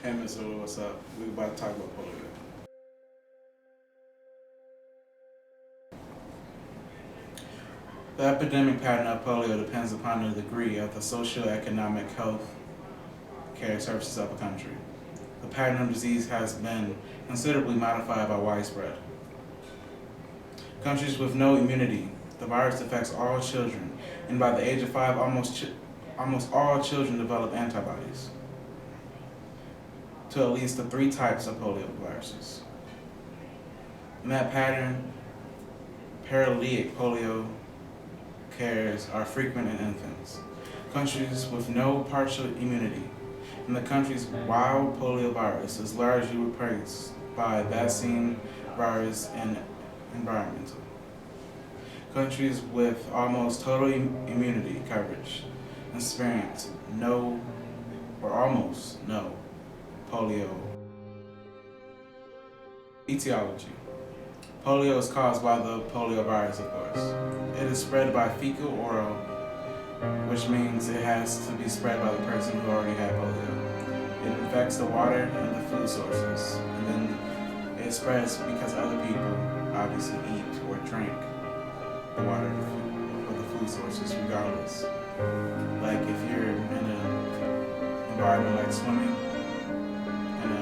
Hey, Mr. Lou, what's up? We about to talk about polio. The epidemic pattern of polio depends upon the degree of the socio-economic health care services of a country. The pattern of disease has been considerably modified by widespread. Countries with no immunity, the virus affects all children, and by the age of 5, almost all children develop antibodies to at least the 3 types of polio viruses. In that pattern, paralytic polio cases are frequent in infants. Countries with no partial immunity, and the country's wild polio virus is largely replaced by vaccine virus and environmental. Countries with almost total immunity coverage experience no or almost no polio. Etiology. Polio is caused by the polio virus, of course. It is spread by fecal oral, which means it has to be spread by the person who already had polio. It infects the water and the food sources, and then it spreads because other people obviously eat or drink the water or the food sources regardless. Like if you're in an environment like swimming in a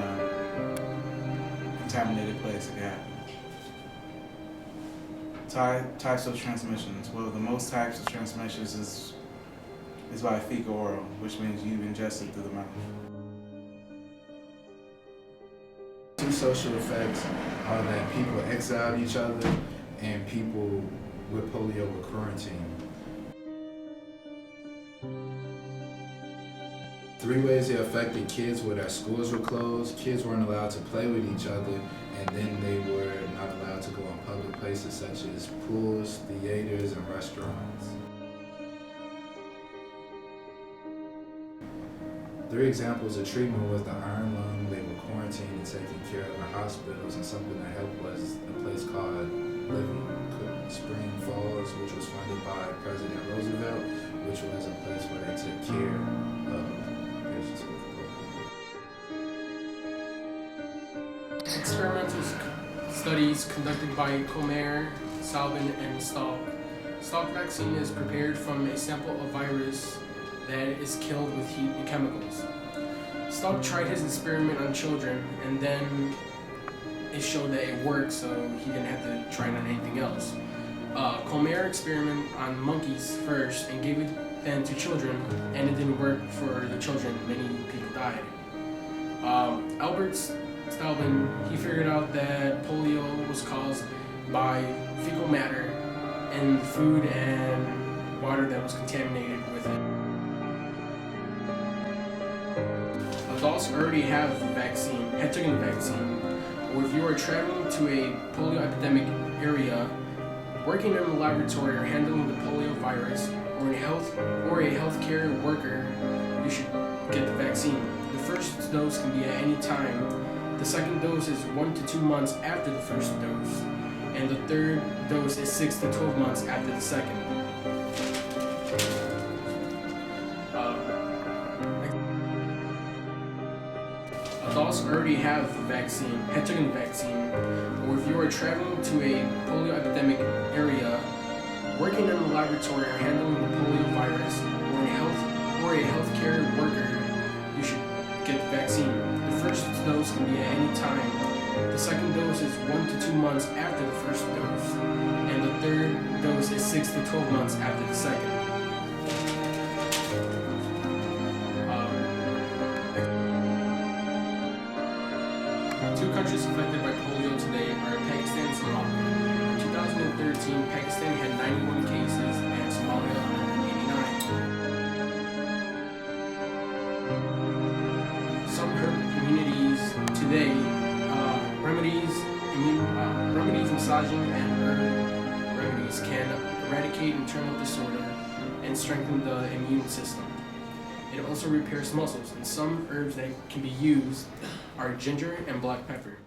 contaminated place, it can happen. Types of transmissions. Well, the most types of transmissions is by fecal oral, which means you've ingested through the mouth. Two social effects are that people exile each other and people with polio were quarantined. 3 ways it affected kids were that schools were closed, kids weren't allowed to play with each other, and then they were not allowed to go in public places such as pools, theaters, and restaurants. 3 examples of treatment was the iron lung. They were quarantined and taken care of in hospitals, and something that helped was a place called Living Spring Falls, which was funded by President Roosevelt, which was a place where they took care of patients with polio. Experimental studies conducted by Comer, Salvin, and Stock. Stock vaccine is prepared from a sample of virus that is killed with heat and chemicals. Stock tried his experiment on children, and then it showed that it worked, so he didn't have to try it on anything else. Comer experimented on monkeys first and gave it then to children, and it didn't work for the children. Many people died. Albert Stalvin, he figured out that polio was caused by fecal matter in the food and water that was contaminated with it. Adults already have the vaccine, had taken the vaccine, or if you are traveling to a polio epidemic area, working in a laboratory or handling the polio virus, or a healthcare worker, you should get the vaccine. The first dose can be at any time. The second dose is 1 to 2 months after the first dose, and the third dose is 6 to 12 months after the second. Adults already have the vaccine, had taken the vaccine, or if you are traveling to a polio epidemic area, working in a laboratory or handling the polio virus, or a healthcare worker, you should get the vaccine. The first dose can be at any time. The second dose is 1 to 2 months after the first dose, and the third dose is 6 to 12 months after the second. 2 countries affected by polio today are Pakistan and Somalia. In 2013, Pakistan had 91 cases and Somalia 189. Some herb communities today remedies, massaging, and herb remedies can eradicate internal disorder and strengthen the immune system. It also repairs muscles, and some herbs that can be used are ginger and black pepper.